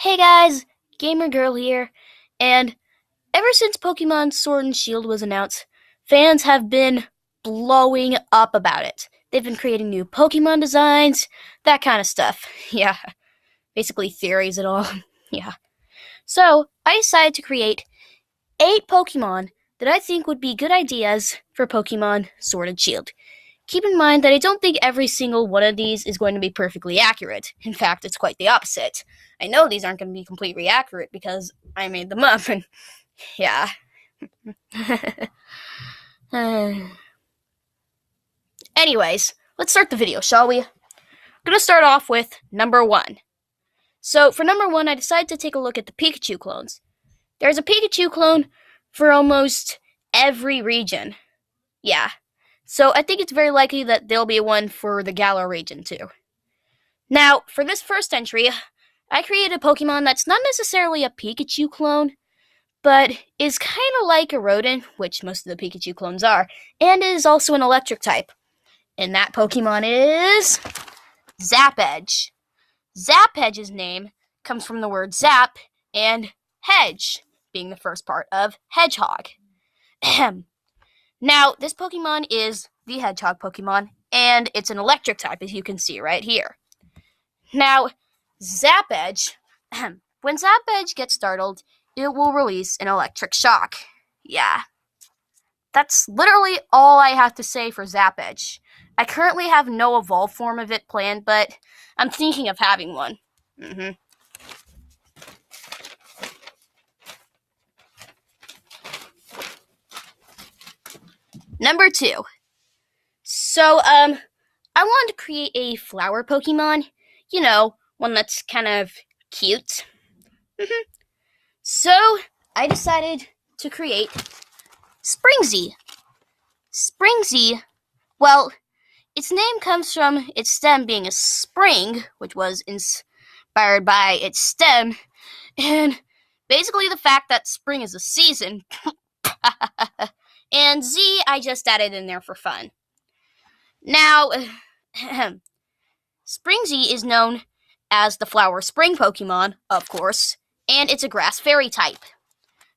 Hey guys, Gamer Girl here, and ever since Pokemon Sword and Shield was announced, fans have been blowing up about it. They've been creating new Pokemon designs, that kind of stuff. Yeah, basically theories and all. Yeah. So, I decided to create 8 Pokemon that I think would be good ideas for Pokemon Sword and Shield. Keep in mind that I don't think every single one of these is going to be perfectly accurate. In fact, it's quite the opposite. I know these aren't going to be completely accurate because I made them up, and yeah. Anyways, let's start the video, shall we? I'm going to start off with number 1. So, for number 1, I decided to take a look at the Pikachu clones. There's a Pikachu clone for almost every region. Yeah. So, I think it's very likely that there'll be one for the Galar region, too. Now, for this first entry, I created a Pokemon that's not necessarily a Pikachu clone, but is kind of like a rodent, which most of the Pikachu clones are, and is also an electric type. And that Pokemon is Zapedge. Zapedge's name comes from the word zap and hedge, being the first part of hedgehog. Now, this Pokemon is the hedgehog Pokemon, and it's an electric type, as you can see right here. Now, Zapedge, when Zapedge gets startled, it will release an electric shock. Yeah. That's literally all I have to say for Zapedge. I currently have no evolved form of it planned, but I'm thinking of having one. Number 2. So, I wanted to create a flower Pokemon. You know, one that's kind of cute. So, I decided to create Springsy. Springsy, well, its name comes from its stem being a spring, which was inspired by its stem, and basically the fact that spring is a season. And Z, I just added in there for fun. Now, Springsy is known as the Flower Spring Pokemon, of course, and it's a Grass Fairy type.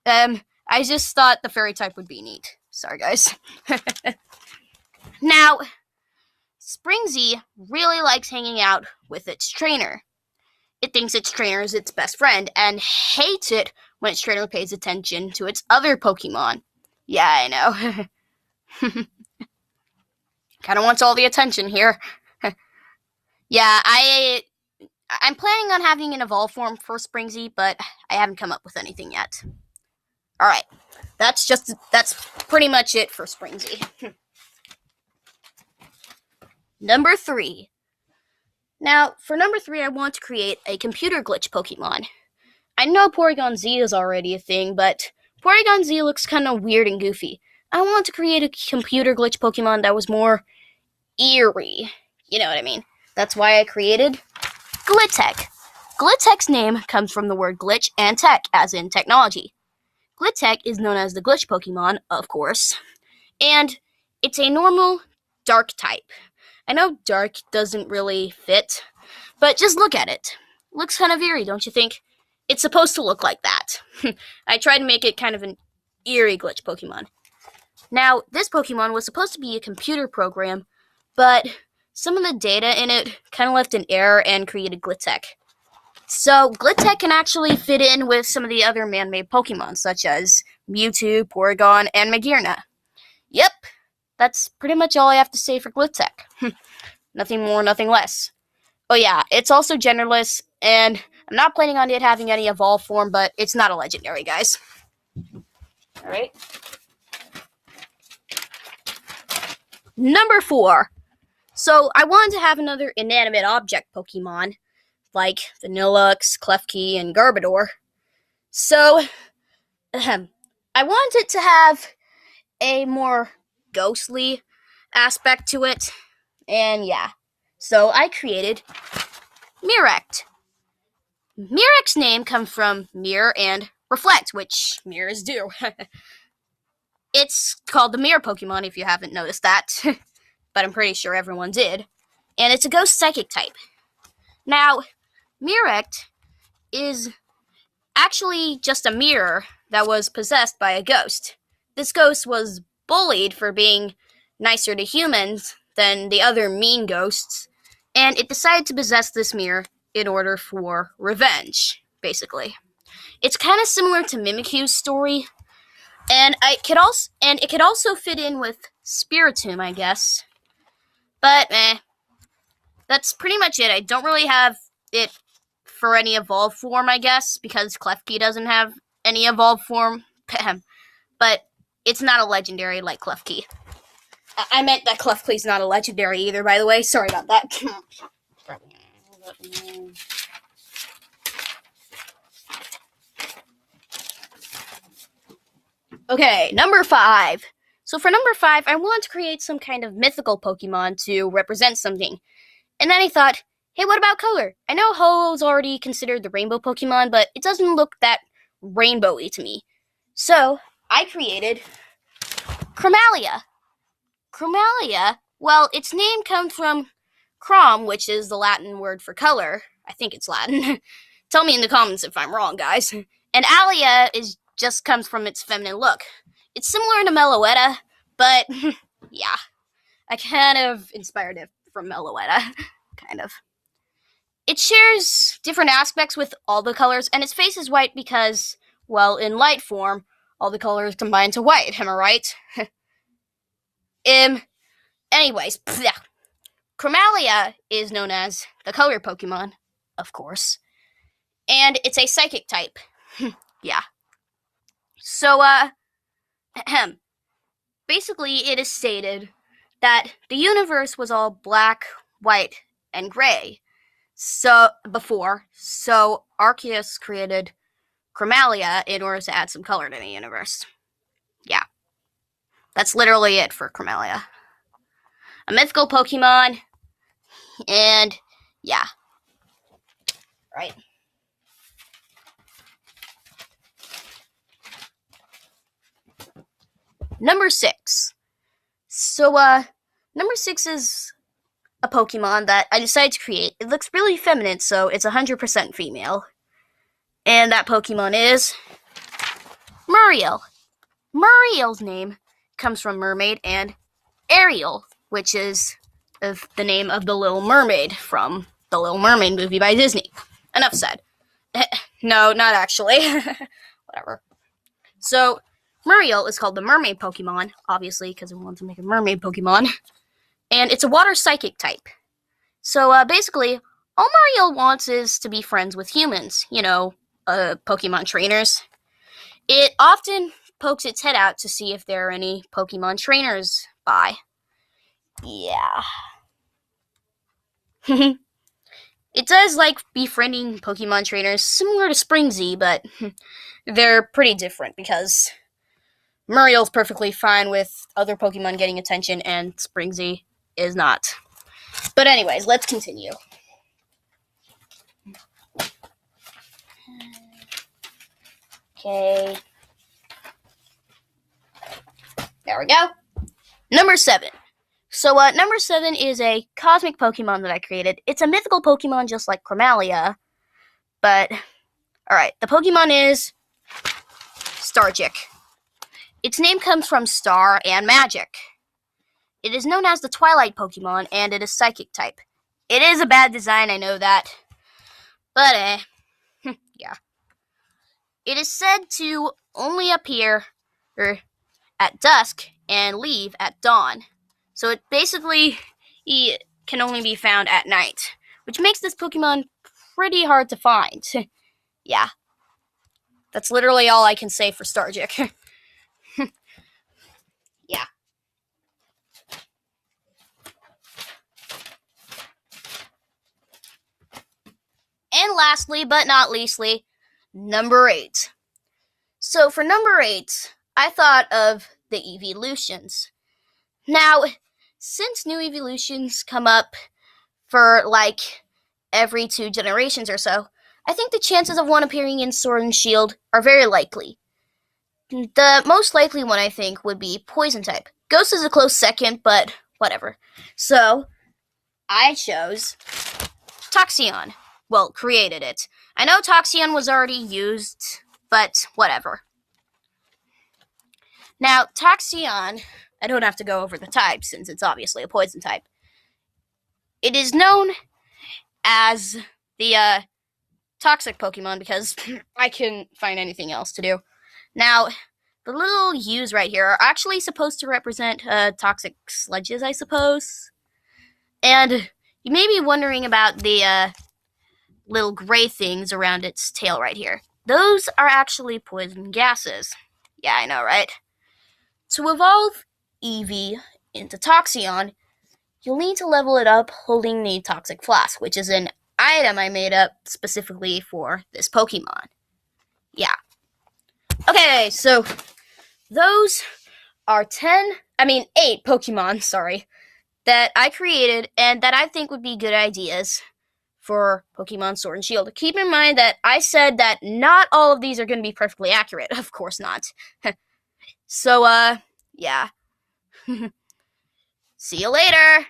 I just thought the Fairy type would be neat. Sorry, guys. Now, Springsy really likes hanging out with its trainer. It thinks its trainer is its best friend, and hates it when its trainer pays attention to its other Pokemon. Yeah, I know. Kind of wants all the attention here. Yeah, I'm planning on having an evolved form for Springsy, but I haven't come up with anything yet. Alright, that's pretty much it for Springsy. Number 3. Now, for number 3, I want to create a computer glitch Pokemon. I know Porygon Z is already a thing, but Porygon Z looks kind of weird and goofy. I want to create a computer glitch Pokemon that was more eerie. You know what I mean? That's why I created Glitek. Glitek's name comes from the word glitch and tech, as in technology. Glitek is known as the glitch Pokemon, of course, and it's a normal dark type. I know dark doesn't really fit, but just look at it. It looks kind of eerie, don't you think? It's supposed to look like that. I tried to make it kind of an eerie glitch Pokemon. Now, this Pokemon was supposed to be a computer program, but some of the data in it kind of left an error and created Glitek. So, Glitek can actually fit in with some of the other man-made Pokemon, such as Mewtwo, Porygon, and Magearna. Yep, that's pretty much all I have to say for Glitek. Nothing more, nothing less. Oh yeah, it's also genderless, and I'm not planning on it having any evolved form, but it's not a legendary, guys. Alright. Number 4. So, I wanted to have another inanimate object Pokemon, like Vanillux, Klefki, and Garbodor. So, I wanted to have a more ghostly aspect to it, and yeah. So, I created Mirect. Mirect's name comes from mirror and reflect, which mirrors do. It's called the Mirror Pokemon, if you haven't noticed that. But I'm pretty sure everyone did. And it's a ghost psychic type. Now, Mirect is actually just a mirror that was possessed by a ghost. This ghost was bullied for being nicer to humans than the other mean ghosts, and it decided to possess this mirror in order for revenge, basically. It's kind of similar to Mimikyu's story, and it could also fit in with Spiritomb, I guess. But that's pretty much it. I don't really have it for any evolved form, I guess, because Klefki doesn't have any evolved form. But it's not a legendary like Klefki. I meant that Klefki's not a legendary either, by the way. Sorry about that. Okay, number 5. So for number 5, I want to create some kind of mythical Pokemon to represent something. And then I thought, hey, what about color? I know Ho-Oh's already considered the rainbow Pokemon, but it doesn't look that rainbowy to me. So I created Chromalia. Chromalia, well, its name comes from chrom, which is the Latin word for color. I think it's Latin. Tell me in the comments if I'm wrong, guys. And alia just comes from its feminine look. It's similar to Meloetta, but yeah, I kind of inspired it from Meloetta, kind of. It shares different aspects with all the colors, and its face is white because, well, in light form, all the colors combine to white, am I right? Anyways, Chromalia is known as the color Pokemon, of course, and it's a psychic type. Yeah. So, basically it is stated that the universe was all black, white, and gray. So Arceus created Chromalia in order to add some color to the universe. Yeah. That's literally it for Chromalia. A mythical Pokemon, and yeah. Right. Number 6. So, number 6 is a Pokemon that I decided to create. It looks really feminine, so it's 100% female. And that Pokemon is Muriel. Muriel's name comes from mermaid, and Ariel, which is the name of the Little Mermaid from the Little Mermaid movie by Disney. Enough said. No, not actually. Whatever. So, Muriel is called the Mermaid Pokemon, obviously, because we want to make a Mermaid Pokemon. And it's a water psychic type. So, basically, all Muriel wants is to be friends with humans, Pokemon trainers. It often pokes its head out to see if there are any Pokemon trainers by. Yeah. It does like befriending Pokemon trainers, similar to Springsy, but they're pretty different because Muriel's perfectly fine with other Pokemon getting attention, and Springsy is not. But anyways, let's continue. Okay. There we go. Number 7. So, number 7 is a cosmic Pokemon that I created. It's a mythical Pokemon just like Chromalia. But, alright, the Pokemon is Stargic. Its name comes from star and magic. It is known as the Twilight Pokemon, and it is Psychic type. It is a bad design, I know that. But, yeah. It is said to only appear at dusk and leave at dawn. So it basically can only be found at night, which makes this Pokemon pretty hard to find. Yeah. That's literally all I can say for Stargic. Yeah. And lastly, but not leastly, number 8. So for number 8, I thought of the evolutions. Now, since new evolutions come up for like every 2 generations or so, I think the chances of one appearing in Sword and Shield are very likely. The most likely one, I think, would be Poison type. Ghost is a close second, but whatever. So, I chose Toxeon. well, created it. I know Toxeon was already used, but whatever. Now, Toxeon, I don't have to go over the type since it's obviously a poison type. It is known as the toxic Pokemon because I couldn't find anything else to do. Now, the little U's right here are actually supposed to represent toxic sludges, I suppose. And you may be wondering about the little gray things around its tail right here. Those are actually poison gases. Yeah, I know, right? To evolve Eevee into Toxeon, you'll need to level it up holding the Toxic Flask, which is an item I made up specifically for this Pokemon. Yeah. Okay, so those are 8 Pokemon, sorry, that I created and that I think would be good ideas for Pokemon Sword and Shield. Keep in mind that I said that not all of these are going to be perfectly accurate. Of course not. So, yeah. See you later!